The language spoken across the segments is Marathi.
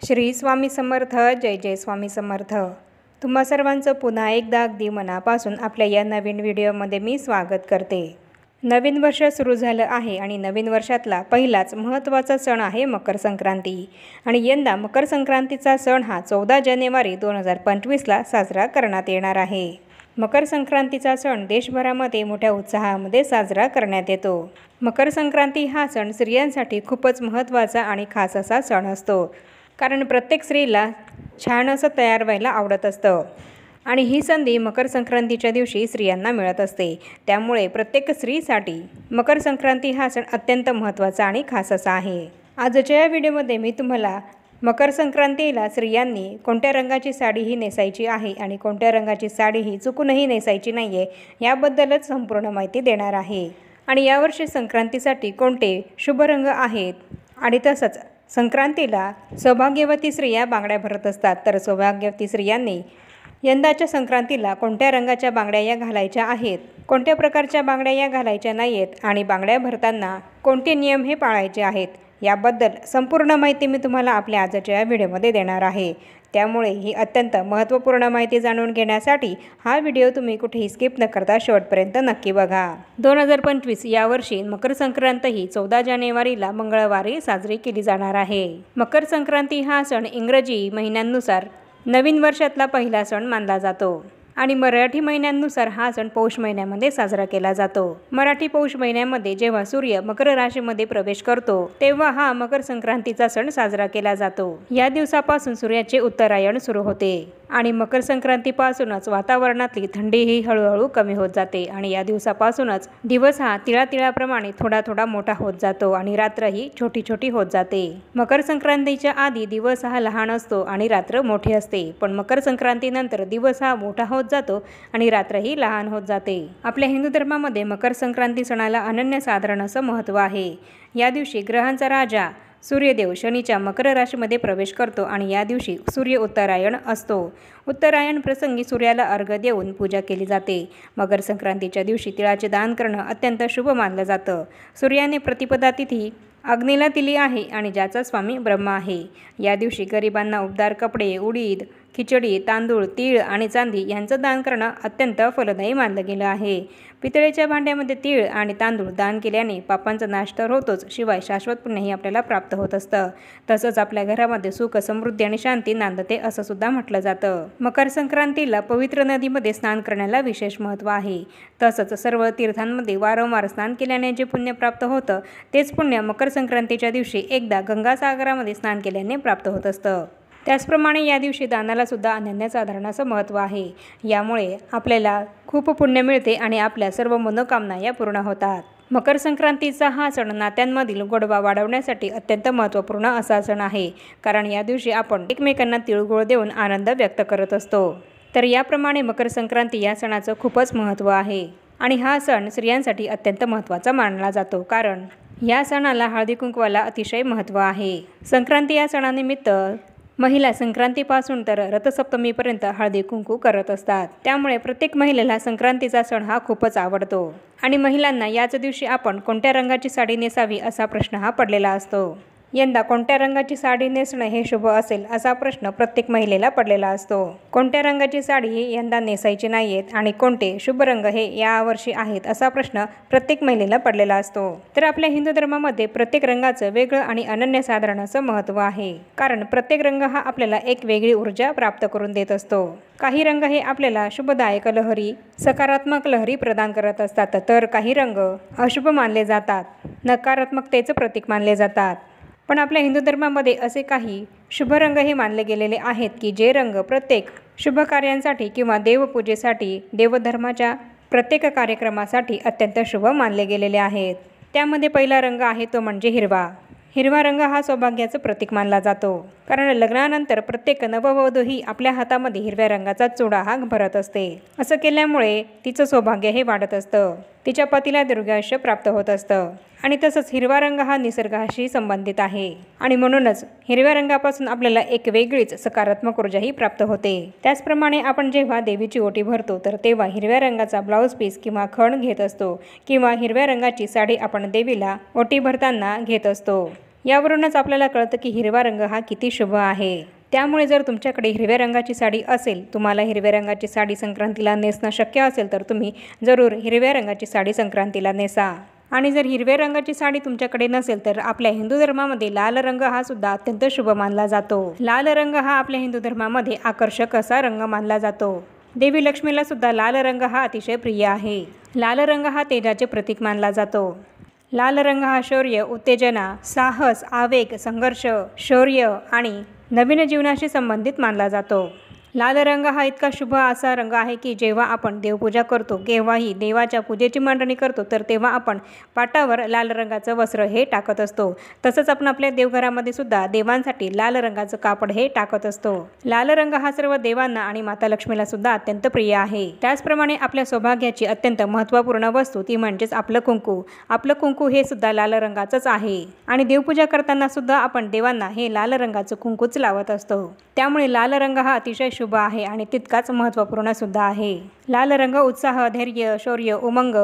श्री स्वामी समर्थ. जय जय स्वामी समर्थ. तुम्हा सर्वांचं पुन्हा एकदा अगदी मनापासून आपल्या या नवीन व्हिडिओमध्ये मी स्वागत करते. नवीन वर्ष सुरू झालं आहे आणि नवीन वर्षातला पहिलाच महत्त्वाचा सण आहे मकर संक्रांती. आणि यंदा मकर संक्रांतीचा सण हा 14 जानेवारी 2025ला साजरा करण्यात येणार आहे. मकर संक्रांतीचा सण देशभरामध्ये मोठ्या उत्साहामध्ये साजरा करण्यात येतो. मकर संक्रांती हा सण स्त्रियांसाठी खूपच महत्त्वाचा आणि खास असा सण असतो. कारण प्रत्येक स्त्रीला छान असं तयार व्हायला आवडत असतं आणि ही संधी मकर संक्रांतीच्या दिवशी स्त्रियांना मिळत असते. त्यामुळे प्रत्येक स्त्रीसाठी मकर संक्रांती हा सण अत्यंत महत्त्वाचा आणि खास असा आहे. आजच्या या व्हिडिओमध्ये मी तुम्हाला मकर संक्रांतीला स्त्रियांनी कोणत्या रंगाची साडी ही नेसायची आहे आणि कोणत्या रंगाची साडी ही चुकूनही नेसायची नाही आहे याबद्दलच संपूर्ण माहिती देणार आहे. आणि यावर्षी संक्रांतीसाठी कोणते शुभ रंग आहेत आणि तसंच संक्रांतीला सौभाग्यवती स्त्रिया बांगड्या भरत असतात, तर सौभाग्यवती स्त्रियांनी यंदाच्या संक्रांतीला कोणत्या रंगाच्या बांगड्या या घालायच्या आहेत, कोणत्या प्रकारच्या बांगड्या या घालायच्या नाही आहेत आणि बांगड्या भरताना कोणते नियम हे पाळायचे आहेत याबद्दल संपूर्ण माहिती मी तुम्हाला आपल्या आजच्या व्हिडिओमध्ये देणार आहे. त्यामुळे ही अत्यंत महत्त्वपूर्ण माहिती जाणून घेण्यासाठी हा व्हिडिओ तुम्ही कुठेही स्किप न करता शेवटपर्यंत नक्की बघा. 2025 यावर्षी मकर संक्रांत ही 14 जानेवारीला मंगळवारी साजरी केली जाणार आहे. मकर संक्रांती हा सण इंग्रजी महिन्यांनुसार नवीन वर्षातला पहिला सण मानला जातो आणि मराठी महिन्यांनुसार हा सण पौष महिन्यामध्ये साजरा केला जातो. मराठी पौष महिन्यामध्ये जेव्हा सूर्य मकर राशीमध्ये प्रवेश करतो तेव्हा हा मकर संक्रांतीचा सण साजरा केला जातो. या दिवसापासून सूर्याचे उत्तरायण सुरू होते आणि मकर संक्रांतीपासूनच वातावरणातली थंडी ही हळूहळू कमी होत जाते आणि या दिवसापासूनच दिवस हा तिळाप्रमाणे थोडा थोडा मोठा होत जातो आणि रात्र ही छोटी छोटी होत जाते. मकर संक्रांतीच्या आधी दिवस हा लहान असतो आणि रात्र मोठी असते, पण मकर संक्रांतीनंतर दिवस हा मोठा होत जातो आणि रात्रही लहान होत जाते. आपल्या हिंदू धर्मामध्ये मकर संक्रांती सणाला अनन्यसाधारण असं महत्त्व आहे. या दिवशी ग्रहांचा राजा सूर्यदेव शनीच्या मकर राशीमध्ये प्रवेश करतो आणि या दिवशी सूर्य उत्तरायण असतो. उत्तरायण प्रसंगी सूर्याला अर्घ्य देऊन पूजा केली जाते. मकर संक्रांतीच्या दिवशी तिळाचे दान करणं अत्यंत शुभ मानलं जातं. सूर्याने प्रतिपदा तिथी अग्नीला दिली आहे आणि ज्याचा स्वामी ब्रह्मा आहे. या दिवशी गरिबांना उबदार कपडे, उडीद, खिचडी, तांदूळ, तीळ आणि चांदी यांचं दान करणं अत्यंत फलदायी मानलं गेलं आहे. पितळेच्या भांड्यामध्ये तीळ आणि तांदूळ दान केल्याने पापांचा नाश तर होतोच, शिवाय शाश्वत पुण्यही आपल्याला प्राप्त होत असतं. तसंच आपल्या घरामध्ये सुख, समृद्धी आणि शांती नांदते असं सुद्धा म्हटलं जातं. मकर संक्रांतीला पवित्र नदीमध्ये स्नान करण्याला विशेष महत्त्व आहे. तसंच सर्व तीर्थांमध्ये वारंवार स्नान केल्याने जे पुण्य प्राप्त होतं तेच पुण्य मकर संक्रांतीच्या दिवशी एकदा गंगासागरामध्ये स्नान केल्याने प्राप्त होत असतं. त्याचप्रमाणे या दिवशी दानाला सुद्धा अनन्यसाधारण असं महत्त्व आहे. यामुळे आपल्याला खूप पुण्य मिळते आणि आपल्या सर्व मनोकामना या पूर्ण होतात. मकर संक्रांतीचा हा सण नात्यांमधील गोडवा वाढवण्यासाठी अत्यंत महत्त्वपूर्ण असा सण आहे. कारण या दिवशी आपण एकमेकांना तिळगुळ देऊन आनंद व्यक्त करत असतो. तर याप्रमाणे मकर संक्रांती या सणाचं खूपच महत्त्व आहे आणि हा सण स्त्रियांसाठी अत्यंत महत्त्वाचा मानला जातो. कारण या सणाला हळदी कुंकवाला अतिशय महत्त्व आहे. संक्रांती या सणानिमित्त महिला संक्रांतीपासून तर रथसप्तमीपर्यंत हळदी कुंकू करत असतात. त्यामुळे प्रत्येक महिलेला संक्रांतीचा सण हा खूपच आवडतो आणि महिलांना याच दिवशी आपण कोणत्या रंगाची साडी नेसावी असा प्रश्न हा पडलेला असतो. यंदा कोणत्या रंगाची साडी नेसणं हे शुभ असेल असा प्रश्न प्रत्येक महिलेला पडलेला असतो. कोणत्या रंगाची साडी ही यंदा नेसायची नाही आहेत आणि कोणते शुभ रंग हे यावर्षी आहेत असा प्रश्न प्रत्येक महिलेला पडलेला असतो. तर आपल्या हिंदू धर्मामध्ये प्रत्येक रंगाचं वेगळं आणि अनन्यसाधारण असं महत्त्व आहे. कारण प्रत्येक रंग हा आपल्याला एक वेगळी ऊर्जा प्राप्त करून देत असतो. काही रंग हे आपल्याला शुभदायक लहरी, सकारात्मक लहरी प्रदान करत असतात, तर काही रंग अशुभ मानले जातात, नकारात्मकतेचं प्रतीक मानले जातात. पण आपल्या हिंदू धर्मामध्ये असे काही शुभ रंग हे मानले गेलेले आहेत की जे रंग प्रत्येक शुभ कार्यांसाठी किंवा देवपूजेसाठी, देवधर्माच्या प्रत्येक कार्यक्रमासाठी अत्यंत शुभ मानले गेलेले आहेत. त्यामध्ये पहिला रंग आहे तो म्हणजे हिरवा. हिरवा रंग हा सौभाग्याचं प्रतीक मानला जातो. कारण लग्नानंतर प्रत्येक नववधू ही आपल्या हातामध्ये हिरव्या रंगाचा चुडा हा भरत असते. असं केल्यामुळे तिचं सौभाग्य हे वाढत असतं, तिच्या पतीला दीर्घायुष्य प्राप्त होत असतं. आणि तसंच हिरवा रंग हा निसर्गाशी संबंधित आहे आणि म्हणूनच हिरव्या रंगापासून आपल्याला एक वेगळीच सकारात्मक ऊर्जाही प्राप्त होते. त्याचप्रमाणे आपण जेव्हा देवीची ओटी भरतो तर तेव्हा हिरव्या रंगाचा ब्लाऊज पीस किंवा खण घेत असतो किंवा हिरव्या रंगाची साडी आपण देवीला ओटी भरताना घेत असतो. यावरूनच आपल्याला कळतं की हिरवा रंग हा किती शुभ आहे। त्यामुळे जर तुमच्याकडे हिरव्या रंगाची साडी असेल, तुम्हाला हिरव्या रंगाची साडी संक्रांतीला नेसणं शक्य असेल तर तुम्ही जरूर हिरव्या रंगाची साडी संक्रांतीला नेसा। आणि जर हिरव्या रंगाची साडी तुमच्याकडे नसेल तर आपल्या हिंदू धर्मामध्ये लाल रंग हा सुद्धा अत्यंत शुभ मानला जातो। लाल रंग हा आपल्या हिंदू धर्मामध्ये आकर्षक असा रंग मानला जातो। देवी लक्ष्मीला सुद्धा लाल रंग हा अतिशय प्रिय आहे। लाल रंग हा तेजाचे प्रतीक मानला जातो। लाल रंग हा शौर्य, उत्तेजना, साहस, आवेग, संघर्ष, शौर्य आणि नवीन जीवनाशी संबंधित मानला जातो। लाल रंग हा इतका शुभ असा रंग आहे की जेव्हा आपण देवपूजा करतो, केव्हाही देवाच्या पूजेची मांडणी करतो तर तेव्हा आपण पाटावर लाल रंगाचं वस्त्र हे टाकत असतो। तसंच आपण आपल्या देवघरामध्ये सुद्धा देवांसाठी लाल रंगाचं कापड हे टाकत असतो। लाल रंग हा सर्व देवांना आणि माता लक्ष्मीला सुद्धा अत्यंत प्रिय आहे। त्याचप्रमाणे आपल्या सौभाग्याची अत्यंत महत्त्वपूर्ण वस्तू ती म्हणजेच आपलं कुंकू। आपलं कुंकू हे सुद्धा लाल रंगाचंच आहे आणि देवपूजा करताना सुद्धा आपण देवांना हे लाल रंगाचं कुंकूच लावत असतो। त्यामुळे लाल रंग हा अतिशय शुभ आहे आणि तितकाच महत्त्वपूर्ण सुद्धा आहे। लाल रंग उत्साह, धैर्य, शौर्य, उमंग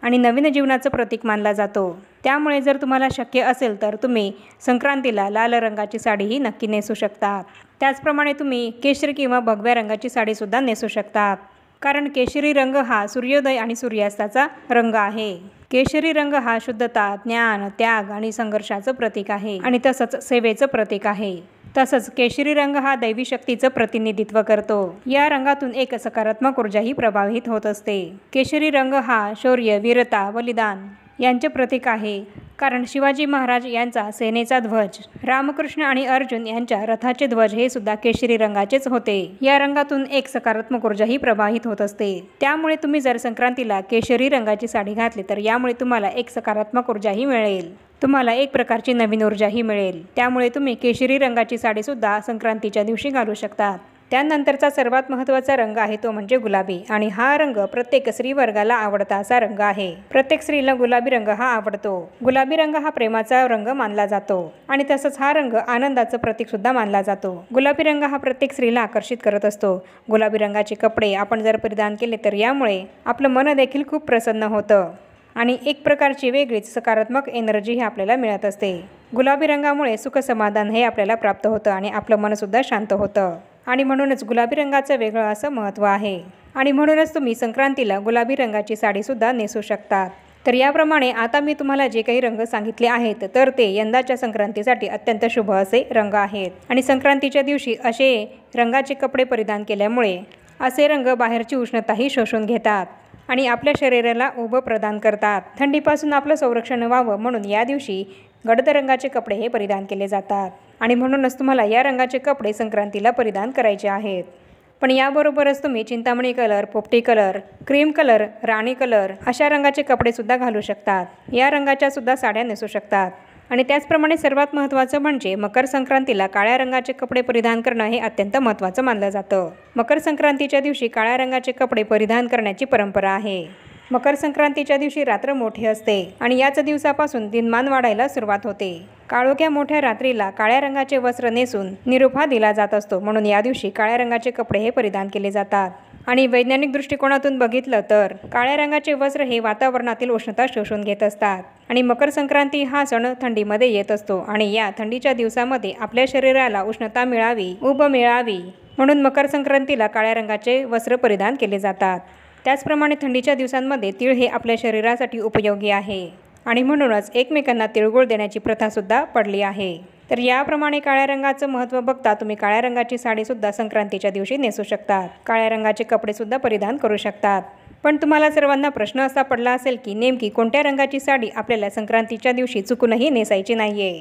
आणि नवीन जीवनाचं प्रतीक मानला जातो। त्यामुळे जर तुम्हाला शक्य असेल तर तुम्ही संक्रांतीला लाल रंगाची साडीही नक्की नेसू शकता। त्याचप्रमाणे तुम्ही केशरी किंवा भगव्या रंगाची साडीसुद्धा नेसू शकता, कारण केशरी रंग हा सूर्योदय आणि सूर्यास्ताचा रंग आहे। केशरी रंग हा शुद्धता, ज्ञान, त्याग आणि संघर्षाचं प्रतीक आहे आणि तसंच सेवेचं प्रतीक आहे। तसंच केशरी रंग हा दैवी शक्तीचं प्रतिनिधित्व करतो। या रंगातून एक सकारात्मक ऊर्जाही प्रभावित होत असते। केशरी रंग हा शौर्य, वीरता, बलिदान यांचे प्रतीक आहे, कारण शिवाजी महाराज यांचा सेनेचा ध्वज, रामकृष्ण आणि अर्जुन यांच्या रथाचे ध्वज हे सुद्धा केशरी रंगाचेच होते। या रंगातून एक सकारात्मक ऊर्जाही प्रभावित होत असते। त्यामुळे तुम्ही जर संक्रांतीला केशरी रंगाची साडी घातली तर यामुळे तुम्हाला एक सकारात्मक ऊर्जाही मिळेल, तुम्हाला एक प्रकारची नवीन ऊर्जाही मिळेल। त्यामुळे तुम्ही केशरी रंगाची साडीसुद्धा संक्रांतीच्या दिवशी घालू शकता। त्यानंतरचा सर्वात महत्त्वाचा रंग आहे तो म्हणजे गुलाबी, आणि हा रंग प्रत्येक स्त्रीवर्गाला आवडता असा रंग आहे। प्रत्येक स्त्रीला गुलाबी रंग हा आवडतो। गुलाबी रंग हा प्रेमाचा रंग मानला जातो आणि तसंच हा रंग आनंदाचं प्रतीक सुद्धा मानला जातो। गुलाबी रंग हा प्रत्येक स्त्रीला आकर्षित करत असतो। गुलाबी रंगाचे कपडे आपण जर परिधान केले तर यामुळे आपलं मन देखील खूप प्रसन्न होतं आणि एक प्रकारची वेगळीच सकारात्मक एनर्जी ही आपल्याला मिळत असते। गुलाबी रंगामुळे सुख समाधान हे आपल्याला प्राप्त होतं आणि आपलं मनसुद्धा शांत होतं आणि म्हणूनच गुलाबी रंगाचं वेगळं असं महत्त्व आहे आणि म्हणूनच तुम्ही संक्रांतीला गुलाबी रंगाची साडीसुद्धा नेसू शकतात। तर याप्रमाणे आता मी तुम्हाला जे काही रंग सांगितले आहेत तर ते यंदाच्या संक्रांतीसाठी अत्यंत शुभ असे रंग आहेत आणि संक्रांतीच्या दिवशी असे रंगाचे कपडे परिधान केल्यामुळे असे रंग बाहेरची उष्णताही शोषून घेतात आणि आपल्या शरीराला उब प्रदान करतात। थंडीपासून आपलं संरक्षण व्हावं म्हणून या दिवशी गडद रंगाचे कपडे हे परिधान केले जातात आणि म्हणूनच तुम्हाला या रंगाचे कपडे संक्रांतीला परिधान करायचे आहेत। पण याबरोबरच तुम्ही चिंतामणी कलर, पोपटी कलर, क्रीम कलर, राणी कलर अशा रंगाचे कपडेसुद्धा घालू शकतात। या रंगाच्या सुद्धा साड्या नेसू शकतात आणि त्याचप्रमाणे सर्वात महत्त्वाचं म्हणजे मकर संक्रांतीला काळ्या रंगाचे कपडे परिधान करणं हे अत्यंत महत्त्वाचं मानलं जातं। मकर संक्रांतीच्या दिवशी काळ्या रंगाचे कपडे परिधान करण्याची परंपरा आहे। मकर संक्रांतीच्या दिवशी रात्र मोठी असते आणि याच दिवसापासून दिनमान वाढायला सुरुवात होते। काळोख्या मोठ्या रात्रीला काळ्या रंगाचे वस्त्र नेसून निरोप दिला जात असतो, म्हणून या दिवशी काळ्या रंगाचे कपडे हे परिधान केले जातात। आणि वैज्ञानिक दृष्टिकोनातून बघितलं तर काळ्या रंगाचे वस्त्र हे वातावरणातील उष्णता शोषून घेत असतात आणि मकर संक्रांती हा सण थंडीमध्ये येत असतो आणि या थंडीच्या दिवसामध्ये आपल्या शरीराला उष्णता मिळावी, उब मिळावी म्हणून मकर संक्रांतीला काळ्या रंगाचे वस्त्र परिधान केले जातात। त्याचप्रमाणे थंडीच्या दिवसांमध्ये तीळ हे आपल्या शरीरासाठी उपयोगी आहे आणि म्हणूनच एकमेकांना तिळगुळ देण्याची प्रथासुद्धा पडली आहे। तर याप्रमाणे काळ्या रंगाचं महत्त्व बघता तुम्ही काळ्या रंगाची साडीसुद्धा संक्रांतीच्या दिवशी नेसू शकतात, काळ्या रंगाचे कपडेसुद्धा परिधान करू शकतात। पण तुम्हाला सर्वांना प्रश्न असा पडला असेल की नेमकी कोणत्या रंगाची साडी आपल्याला संक्रांतीच्या दिवशी चुकूनही नेसायची नाहीये।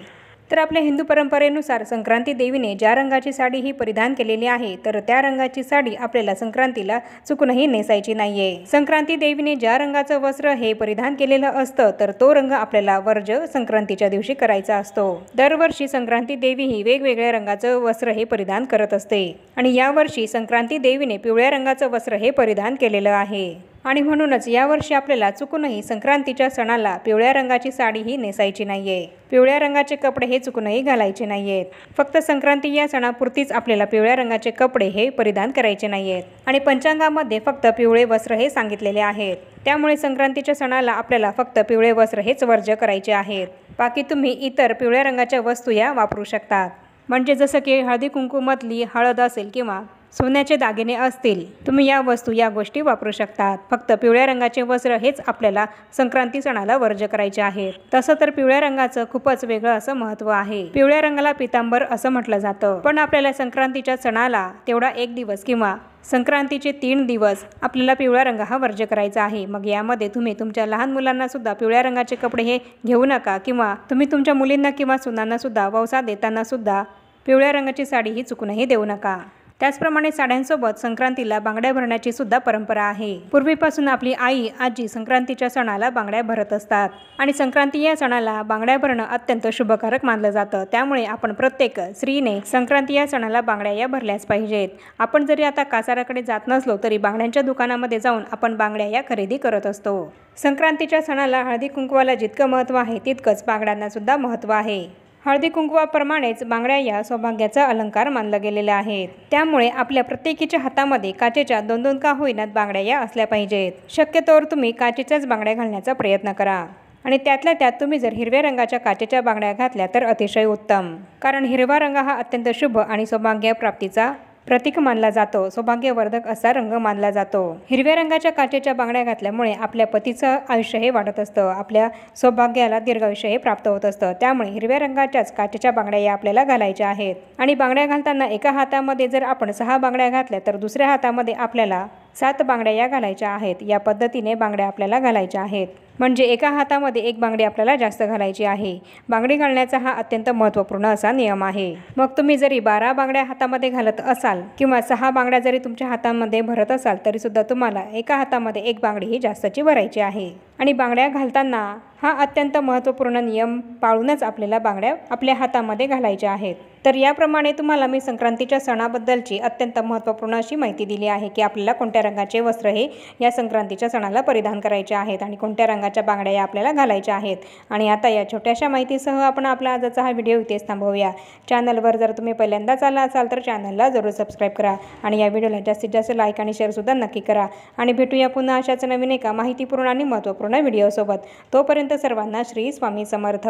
तर आपल्या हिंदू परंपरेनुसार संक्रांती देवीने ज्या रंगाची साडी ही परिधान केलेली आहे तर त्या रंगाची साडी आपल्याला संक्रांतीला चुकूनही नेसायची नाहीये। संक्रांती देवीने ज्या रंगाचं वस्त्र हे परिधान केलेलं असतं तर तो रंग आपल्याला वर्ज संक्रांतीच्या दिवशी करायचा असतो। दरवर्षी संक्रांती देवी ही वेगवेगळ्या रंगाचं वस्त्र हे परिधान करत असते आणि यावर्षी संक्रांती देवीने पिवळ्या रंगाचं वस्त्र हे परिधान केलेलं आहे आणि म्हणूनच यावर्षी आपल्याला चुकूनही संक्रांतीच्या सणाला पिवळ्या रंगाची साडीही नेसायची नाहीये. पिवळ्या रंगाचे कपडे हे चुकूनही घालायचे नाहीयेत. फक्त संक्रांती या सणापुरतीच आपल्याला पिवळ्या रंगाचे कपडे हे परिधान करायचे नाहीयेत. आणि पंचांगामध्ये फक्त पिवळे वस्त्र हे सांगितलेले आहेत. त्यामुळे संक्रांतीच्या सणाला आपल्याला फक्त पिवळे वस्त्र हेच वर्ज्य करायचे आहेत. बाकी तुम्ही इतर पिवळ्या रंगाच्या वस्तू या वापरू शकतात. म्हणजे जसं की हळदी कुंकूमधली हळद असेल किंवा सोन्याचे दागिने असतील, तुम्ही या वस्तू या गोष्टी वापरू शकतात. फक्त पिवळ्या रंगाचे वस्त्र हेच आपल्याला संक्रांती सणाला वर्ज्य करायचे आहेत. तसं तर पिवळ्या रंगाचं खूपच वेगळं असं महत्त्व आहे. पिवळ्या रंगाला पितांबर असं म्हटलं जातं. पण आपल्याला संक्रांतीच्या सणाला तेवढा 1 दिवस किंवा संक्रांतीचे 3 दिवस आपल्याला पिवळा रंग हा वर्ज्य करायचा आहे. मग यामध्ये तुम्ही तुमच्या लहान मुलांना सुद्धा पिवळ्या रंगाचे कपडे हे घेऊ नका किंवा तुम्ही तुमच्या मुलींना किंवा सुनांना सुद्धा वौसा देताना सुद्धा पिवळ्या रंगाची साडी ही चुकूनही देऊ नका. त्याचप्रमाणे साड्यांसोबत संक्रांतीला बांगड्या भरण्याची सुद्धा परंपरा आहे. पूर्वीपासून आपली आई आजी संक्रांतीच्या सणाला बांगड्या भरत असतात आणि संक्रांती या सणाला बांगड्या भरणं अत्यंत शुभकारक मानलं जातं. त्यामुळे आपण प्रत्येक स्त्रीने संक्रांती या सणाला बांगड्या या भरल्याच पाहिजेत. आपण जरी आता कासाराकडे जात नसलो तरी बांगड्यांच्या दुकानामध्ये जाऊन आपण बांगड्या या खरेदी करत असतो. संक्रांतीच्या सणाला हळदी कुंकवाला जितकं महत्त्व आहे तितकंच बांगड्यांना सुद्धा महत्त्व आहे. हळदी कुंकवाप्रमाणेच बांगड्या या सौभाग्याचा अलंकार मानला गेलेला आहे. त्यामुळे आपल्या प्रत्येकीच्या हातामध्ये काचेच्या 2-2 का होईनात बांगड्या या असल्या पाहिजेत. शक्यतोवर तुम्ही काचेच्याच बांगड्या घालण्याचा प्रयत्न करा आणि त्यातल्या त्यात तुम्ही जर हिरव्या रंगाच्या काचेच्या बांगड्या घातल्या तर अतिशय उत्तम. कारण हिरवा रंग हा अत्यंत शुभ आणि सौभाग्य प्राप्तीचा प्रतीक मानला जातो. सौभाग्यवर्धक असा रंग मानला जातो. हिरव्या रंगाच्या काचेच्या बांगड्या घातल्यामुळे आपल्या पतीचं आयुष्य हे वाढत असतं. आपल्या सौभाग्याला दीर्घायुष्य हे प्राप्त होत असतं. त्यामुळे हिरव्या रंगाच्याच काचेच्या बांगड्या या आपल्याला घालायच्या आहेत. आणि बांगड्या घालताना एका हातामध्ये जर आपण 6 बांगड्या घातल्या तर दुसऱ्या हातामध्ये आपल्याला 7 बांगड्या या घालायच्या आहेत. या पद्धतीने बांगड्या आपल्याला घालायच्या आहेत. म्हणजे एका हातामध्ये 1 बांगडी आपल्याला जास्त घालायची आहे. बांगडी घालण्याचा हा अत्यंत महत्त्वपूर्ण असा नियम आहे. मग तुम्ही जरी 12 बांगड्या हातामध्ये घालत असाल किंवा 6 बांगड्या जरी तुमच्या हातामध्ये भरत असाल तरी सुद्धा तुम्हाला एका हातामध्ये 1 बांगडी ही जास्तची भरायची आहे. आणि बांगड्या घालताना हा अत्यंत महत्त्वपूर्ण नियम पाळूनच आपल्याला बांगड्या आपल्या हातामध्ये घालायच्या आहेत. तर याप्रमाणे तुम्हाला मी संक्रांतीच्या सणाबद्दलची अत्यंत महत्त्वपूर्ण अशी माहिती दिली आहे की आपल्याला कोणत्या रंगाचे वस्त्र हे या संक्रांतीच्या सणाला परिधान करायचे आहेत आणि कोणत्या रंगाच्या बांगड्या या आपल्याला घालायच्या आहेत. आणि आता या छोट्याशा माहितीसह आपण आपला आजचा हा व्हिडिओ इथेच थांबवूया. चॅनलवर जर तुम्ही पहिल्यांदाच आला असाल तर चॅनलला जरूर सबस्क्राईब करा आणि या व्हिडिओला जास्तीत जास्त लाईक आणि शेअरसुद्धा नक्की करा. आणि भेटूया पुन्हा अशाच नवीन एका माहितीपूर्ण आणि महत्त्वपूर्ण व्हिडिओसोबत. तोपर्यंत सर्वांना श्री स्वामी समर्थ.